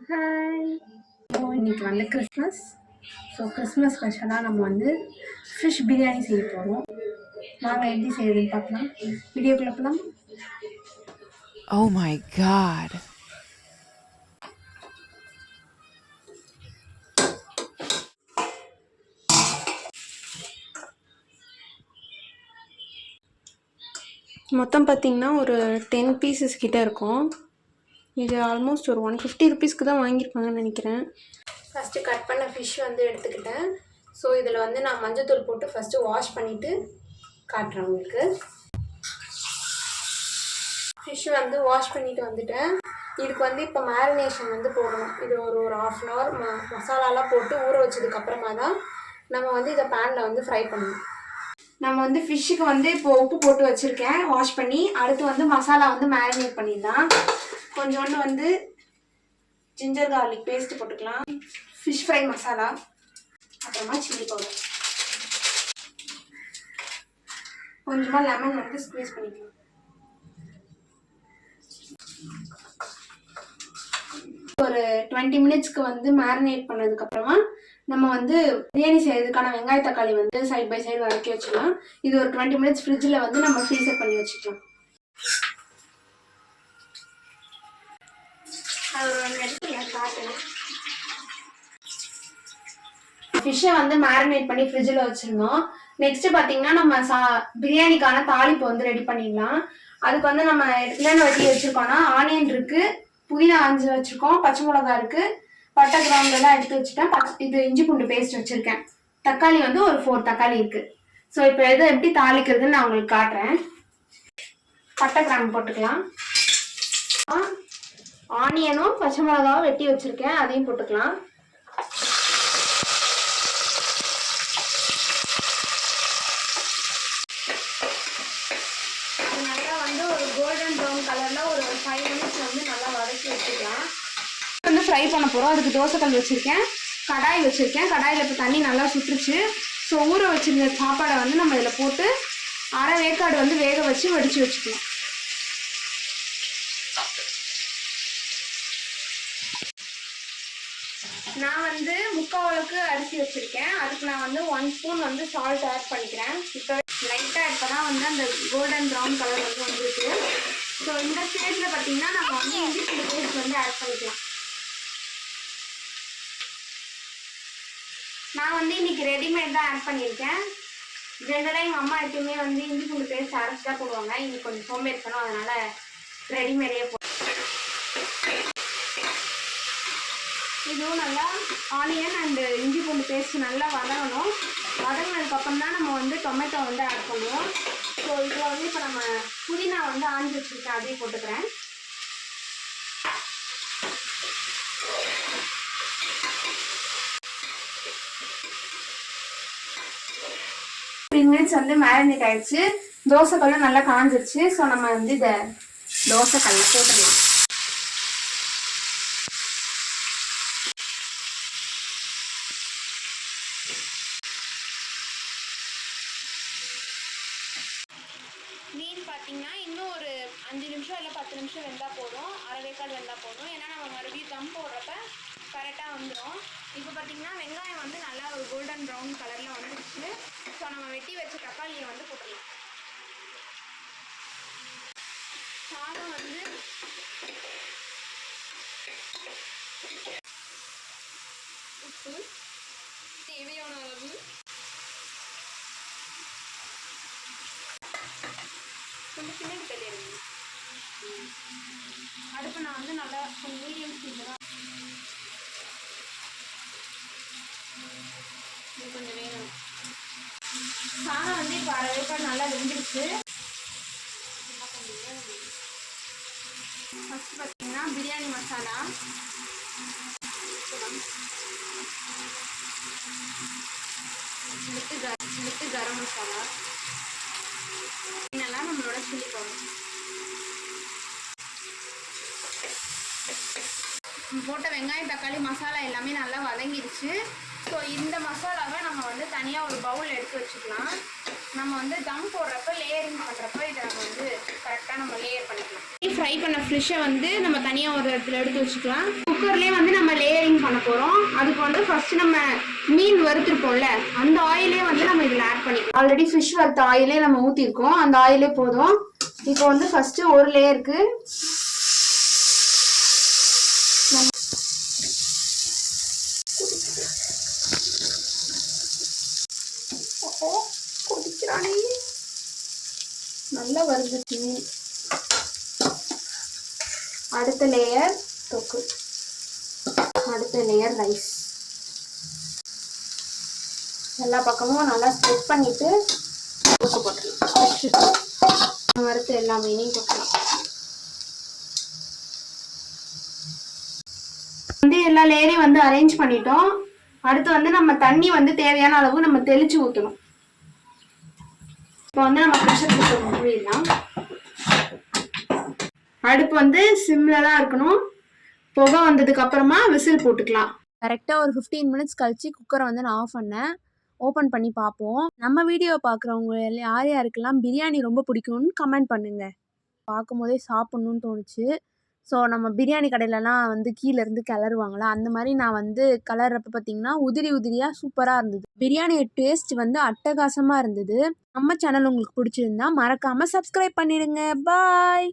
Hi. இன்னைக்கு வந்து Christmas. So Christmas ஸ்பெஷலாக நம்ம வந்து ஃபிஷ் பிரியாணி செய்ய போகிறோம். வாங்க எப்படி செய்யறதுன்னு பார்க்கலாம். வீடியோக்குள்ள போகலாம். Oh my god. மொத்தம் பார்த்திங்கன்னா ஒரு 10 பீசஸ் கிட்டே இருக்கும். இது ஆல்மோஸ்ட் ஒரு 150 ருபீஸ்க்கு தான் வாங்கியிருப்பாங்கன்னு நினைக்கிறேன். ஃபஸ்ட்டு கட் பண்ண ஃபிஷ் வந்து எடுத்துக்கிட்டேன். ஸோ இதில் வந்து நான் மஞ்சத்தூள் போட்டு ஃபஸ்ட்டு வாஷ் பண்ணிவிட்டு காட்டுறேன் உங்களுக்கு. ஃபிஷ் வந்து வாஷ் பண்ணிவிட்டு வந்துட்டேன். இதுக்கு வந்து இப்போ மேரினேஷன் வந்து போடணும். இது ஒரு 1/2 அன் ஹவர் மசாலாலாம் போட்டு ஊற வச்சதுக்கப்புறமா தான் நம்ம வந்து இதை பேனில் வந்து ஃப்ரை பண்ணணும். நம்ம வந்து ஃபிஷ்ஷுக்கு வந்து இப்போ உப்பு போட்டு வச்சுருக்கேன் வாஷ் பண்ணி. அடுத்து வந்து மசாலா வந்து மேரினேட் பண்ணிடலாம். கொஞ்சோண்டு வந்து ஜிஞ்சர் கார்லிக் பேஸ்ட்டு போட்டுக்கலாம், ஃபிஷ் ஃப்ரை மசாலா, அப்புறமா சில்லி பவுடர், கொஞ்சமாக லெமன் வந்து ஸ்க்வீஸ் பண்ணிக்கலாம். ஒரு 20 மினிட்ஸ்க்கு வந்து மேரினேட் பண்ணதுக்கப்புறமா நம்ம வந்து பிரியாணி செய்யறதுக்கான வெங்காய தக்காளி வந்து சைட் பை சைடு வதக்கி வச்சுக்கலாம். இது ஒரு 20 மினிட்ஸ் ஃப்ரிட்ஜில் வந்து நம்ம ஃப்ரீசர் பண்ணி வச்சுக்கலாம். ஃபிஷ்ஷை வந்து மேரினேட் பண்ணி ஃப்ரிட்ஜில் வச்சுருந்தோம். நெக்ஸ்ட்டு பார்த்தீங்கன்னா நம்ம பிரியாணிக்கான தாளிப்பு வந்து ரெடி பண்ணிடலாம். அதுக்கு வந்து நம்ம என்னென்ன வெட்டி வச்சுருக்கோம்னா, ஆனியன் இருக்குது, புதினா ஆஞ்சு வச்சுருக்கோம், பச்சை மிளகா இருக்குது, பட்டை கிராம்பெல்லாம் எடுத்து வச்சுட்டேன். இது இஞ்சி பூண்டு பேஸ்ட் வச்சுருக்கேன். தக்காளி வந்து ஒரு 4 தக்காளி இருக்குது. ஸோ இப்போ எதை எப்படி தாளிக்கிறதுன்னு நான் உங்களுக்கு காட்டுறேன். பட்டை கிராம்பு போட்டுக்கலாம். ஆனியனும் பச்சை மிளகாவும் வெட்டி வச்சுருக்கேன், அதையும் போட்டுக்கலாம். நல்லா வந்து ஒரு கோல்டன் ப்ரௌன் கலரில் ஒரு 5 மினிட்ஸ் வந்து நல்லா வதக்கி வச்சுக்கலாம். வந்து ஃப்ரை பண்ண போகிறோம். அதுக்கு தோசைக்கல் வச்சுருக்கேன், கடாய் வச்சுருக்கேன். கடாயில் இப்போ தண்ணி நல்லா சுட்டுருச்சு. ஸோ ஊற வச்சுருந்த சாப்பாடை வந்து நம்ம இதில் போட்டு அரை வேக்காடு வந்து வேக வச்சு வடித்து வச்சுக்கலாம். நான் வந்து 3/4 அளவுக்கு அரிசி வச்சுருக்கேன். அதுக்கு நான் வந்து 1 ஸ்பூன் வந்து சால்ட் ஆட் பண்ணிக்கிறேன். இப்போ லைட்டாக இப்போ தான் வந்து அந்த கோல்டன் ப்ரௌன் கலர் வந்து வந்துருக்கு. ஸோ இந்த ஸ்டேஜில் பார்த்தீங்கன்னா நம்ம வந்து இஞ்சி பூண்டு பேஸ்ட் வந்து ஆட் பண்ணிக்கலாம். நான் வந்து இன்னைக்கு ரெடிமேட் தான் ஆட் பண்ணியிருக்கேன். ஜென்ரலாக எங்கள் அம்மா எப்பயுமே வந்து இஞ்சி பூண்டு பேஸ்ட் அரைச்சி தான் போடுவாங்க. இன்னைக்கு கொஞ்சம் சோம்பேறித்தனம், அதனால் ரெடிமேடே இதுவும் நல்லா ஆனியன் அண்டு இஞ்சி பூண்டு பேஸ்ட் நல்லா வதங்கணும். வதங்கினதுக்கப்புறம் தான் நம்ம வந்து டொமேட்டோ வந்து ஆட் பண்ணுவோம். ஸோ இதில் வந்து இப்போ நம்ம புதினா வந்து ஆஞ்சு வச்சுருக்கேன், அதையும் போட்டுக்கிறேன். 3 மினிட்ஸ் வந்து மேரினேட் ஆயிடுச்சு. தோசைக்கல்லும் நல்லா காஞ்சிருச்சு. ஸோ நம்ம வந்து இதை தோசைக்கல்ல போட்டுடலாம். மீன் பார்த்தீங்கன்னா இன்னும் ஒரு 5 நிமிஷம் இல்லை 10 நிமிஷம் வெந்தால் போதும். அரை வேக்காடு வெந்தால் போதும். ஏன்னா நம்ம மறுபடியும் தம் போடுறப்ப கரெக்டாக வந்துடும். இப்போ பார்த்தீங்கன்னா வெங்காயம் வந்து நல்லா ஒரு கோல்டன் ப்ரௌன் கலரில் வந்துடுச்சு. ஸோ நம்ம வெட்டி வச்ச தக்காளியை வந்து போட்டுடலாம். சாதம் வந்து உப்பு தேவையான அளவு, கொஞ்சம் பின்னாடி தள்ளிடுங்க. அடுப்பு நான் வந்து நல்லா கொஞ்சம் மீடியம் ஸ்பீடில் தான், இது கொஞ்சம் வேணும். சாதம் வந்து இப்போ அரை வேக்காடு நல்லா வெந்துருச்சு. ஃபஸ்ட்டு பார்த்தீங்கன்னா பிரியாணி மசாலா, அடுத்து கரம் மசாலா, இதெல்லாம் நம்மளோட சில்லி பவுடர் போட்ட வெங்காயம் தக்காளி மசாலா எல்லாமே நல்லா வதங்கிடுச்சு. ஸோ இந்த மசாலாவை நம்ம வந்து தனியாக ஒரு பவுல் எடுத்து வச்சுக்கலாம். நம்ம வந்து தம் போடுறப்ப லேயரிங் பண்ணுறப்ப இதை நம்ம வந்து கரெக்டாக நம்ம லேயர் பண்ணிக்கலாம். ஃப்ரை பண்ண ஃபிஷ்ஷை வந்து நம்ம தனியாக ஒரு இடத்துல எடுத்து வச்சுக்கலாம். குக்கர்லேயே வந்து நம்ம லேயரிங் பண்ண போகிறோம். அதுக்கு வந்து ஃபஸ்ட்டு நம்ம மீன் வறுத்துருப்போம்ல அந்த ஆயிலே வந்து நம்ம இதில் ஆட் பண்ணிக்கலாம். ஆல்ரெடி ஃபிஷ் வறுத்த ஆயிலே நம்ம ஊற்றிருக்கோம், அந்த ஆயிலே போதும். இப்போ வந்து ஃபஸ்ட்டு ஒரு லேயருக்கு நல்லா வருது. அடுத்த லேயர் தொக்கு, அடுத்த லேயர் ரைஸ். எல்லா பக்கமும் நல்லா ஸ்ப்ரெட் பண்ணிட்டு தொக்கு போட்டுக்கலாம். வறுத்து எல்லா மீனையும் போட்டுக்கலாம். வந்து எல்லா லேயரையும் வந்து அரேஞ்ச் பண்ணிட்டோம். அடுத்து வந்து நம்ம தண்ணி வந்து தேவையான அளவு நம்ம தெளிச்சு ஊற்றணும். இப்போ வந்து நம்ம ப்ரெஷர் குக்கர் மூடிடலாம். அடுப்பு வந்து சிம்ல தான் இருக்கணும். புகை வந்ததுக்கு அப்புறமா விசில் போட்டுக்கலாம். கரெக்டாக ஒரு 15 மினிட்ஸ் கழிச்சு குக்கரை வந்து நான் ஆஃப் பண்ணேன். ஓப்பன் பண்ணி பார்ப்போம். நம்ம வீடியோ பார்க்குறவங்க யார் யாருக்கெல்லாம் பிரியாணி ரொம்ப பிடிக்கும்னு கமெண்ட் பண்ணுங்க. பார்க்கும் போதே சாப்பிட்ணுன்னு தோணுச்சு. ஸோ நம்ம பிரியாணி கடையிலலாம் வந்து கீழேருந்து கிளறுவாங்களா, அந்த மாதிரி நான் வந்து கிளறப்ப பார்த்தீங்கன்னா உதிரி உதிரியாக சூப்பராக இருந்தது. பிரியாணி டேஸ்ட் வந்து அட்டகாசமாக இருந்தது. நம்ம சேனல் உங்களுக்கு பிடிச்சிருந்தா மறக்காமல் சப்ஸ்கிரைப் பண்ணிடுங்க. பாய்.